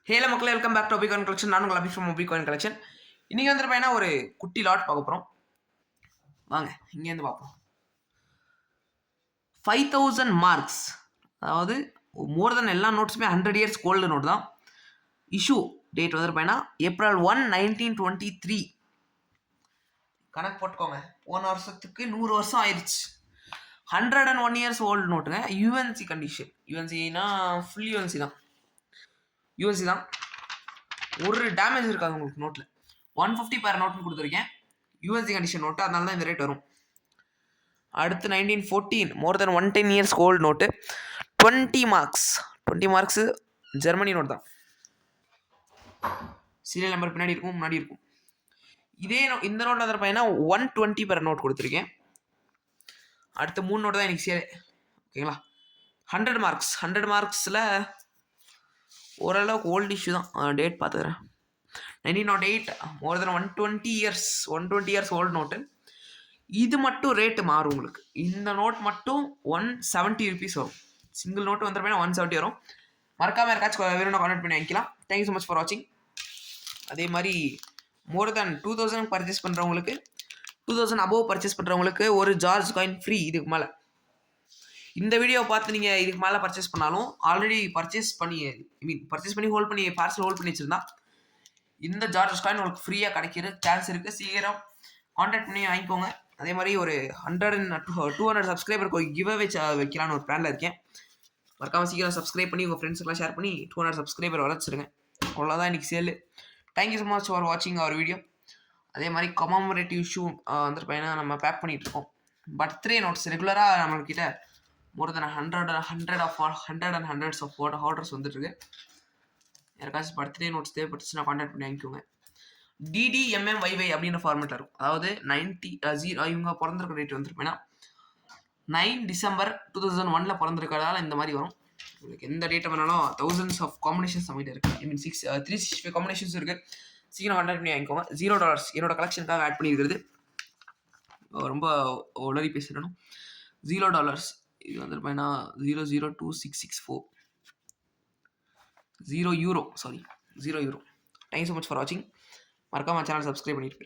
ஹேல மக்களே, welcome back to ஒபிகாயின் collection. நான் உங்கள் அபி ஃப்ரம் ஒபிகாயின் கலெக்ஷன். இன்றைக்கி வந்து பையனா ஒரு குட்டி லாட் பார்க்க போகிறோம். வாங்க இங்கேருந்து பார்ப்போம். 5000 மார்க்ஸ், அதாவது மோர் தென் எல்லா நோட்ஸுமே 100 இயர்ஸ் கோல்டு நோட் தான். இஷ்யூ டேட் வந்து பையனா April 1, 1923. கணக்கு போட்டுக்கோங்க, போன வருஷத்துக்கு 100 வருஷம் ஆயிடுச்சு. 101 இயர்ஸ் ஓல்டு நோட்டுங்க. UNC condition. யூஎன்சினா ஃபுல் யூஎன்சி தான். யூஎன்சி தான். ஒரு டேமேஜ் இருக்காது உங்களுக்கு நோட்டில். 150 பேர் நோட்னு கொடுத்துருக்கேன். யூஎஸ்சி கண்டிஷன் நோட்டு, அதனால தான் இந்த ரேட் வரும். அடுத்து 1914, more than 110 years old note. 20 marks Germany note தான். சீரியல் நம்பர் பின்னாடி இருக்கும், முன்னாடி இருக்கும். இந்த நோட் வந்து பார்த்தீங்கன்னா 120 பேர் நோட் கொடுத்துருக்கேன். அடுத்த 3 நோட்டு தான் எனக்கு சேரு. ஓகேங்களா? 100 மார்க்ஸில் ஓரளவுக்கு ஓல்டு இஷ்யூ தான். டேட் பார்த்துக்கிறேன். 1908, மோர் தென் 120 இயர்ஸ் ஓல்டு நோட்டு. இது மட்டும் ரேட்டு மாறும் உங்களுக்கு. இந்த நோட் மட்டும் 170 ருபீஸ் வரும். சிங்கிள் நோட்டு வந்து 170 வரும். மறக்காமல் யாருக்காச்சும் வேணும்னா கான்டெக்ட் பண்ணி வாங்கிக்கலாம். தேங்க்யூ ஸோ மச் ஃபார் வாட்சிங். அதே மாதிரி மோர் தென் 2000 பர்ச்சேஸ் பண்ணுறவங்களுக்கு, 2000 அபோவ் பர்ச்சேஸ் பண்ணுறவங்களுக்கு ஒரு ஜார்ஜ் காயின் ஃப்ரீ. இதுக்கு மேலே இந்த வீடியோவை பார்த்து நீங்கள் இதுக்கு மேலே பர்ச்சேஸ் பண்ணாலும், ஆல்ரெடி பர்ச்சேஸ் பண்ணி ஹோல்ட் பண்ணி பார்சல் ஹோல்ட் பண்ணி வச்சுருந்தா இந்த ஜார்ஜ் காயின் உங்களுக்கு ஃப்ரீயாக கிடைக்கிற சான்ஸ் இருக்குது. சீக்கிரம் கான்டாக்ட் பண்ணி வாங்கிக்கோங்க. அதே மாதிரி ஒரு 200 சப்ஸ்கிரைபருக்கு ஒரு கிவ் அவே வைக்கலான்னு ஒரு பிளானில் இருக்கேன். மறக்காமல் சீக்கிரம் சப்ஸ்கிரைப் பண்ணி உங்கள் ஃப்ரெண்ட்ஸுக்கெல்லாம் ஷேர் பண்ணி 200 சப்ஸ்கிரைபர் வளர்ச்சிருங்க. அவ்வளோதான் இன்றைக்கி sale. Thank you so much for வாட்சிங் அவர் வீடியோ. அதே மாதிரி கமாமரேட்டிவ் ஷூ வந்துட்டு பையனா நம்ம பேக் பண்ணிகிட்டு இருக்கோம். பர்த்டே நோட்ஸ் ரெகுலராக நம்மள்கிட்ட மோர் தென் ஹண்ட்ரட்ஸ் ஆஃப் ஆர்டர்ஸ் வந்துட்டுருக்கு. யாருக்காச்சும் பர்த்டே நோட்ஸ் தேவைப்பட்டுச்சுன்னா கான்டாக்ட் பண்ணி வாங்கிக்கோங்க. DDMMYY அப்படின்ற ஃபார்மேட்டில் இருக்கும். அதாவது 90 இவங்க பிறந்திருக்க டேட் வந்துருப்பேன்னா 9 டிசம்பர் 2001 பிறந்திருக்கிறதால இந்த மாதிரி வரும். உங்களுக்கு எந்த டேட்டை வேணாலும் thousands ஆஃப் காம்பினேஷன்ஸ் நம்மகிட்ட இருக்குது. 365 காம்பினேஷன்ஸ் இருக்குது. சீக்கிரம் கான்டாக்ட் பண்ணி வாங்கிக்கோங்க. $0 என்னோட கலெக்ஷனுக்காக ஆட் பண்ணியிருக்கிறது. ரொம்ப உளறி பேசிடணும். $0 இது வந்துருப்பேன்னா 002664 €0. Thank you so much for watching. மறக்காம சேனல் சப்ஸ்கிரைப் பண்ணிட்டு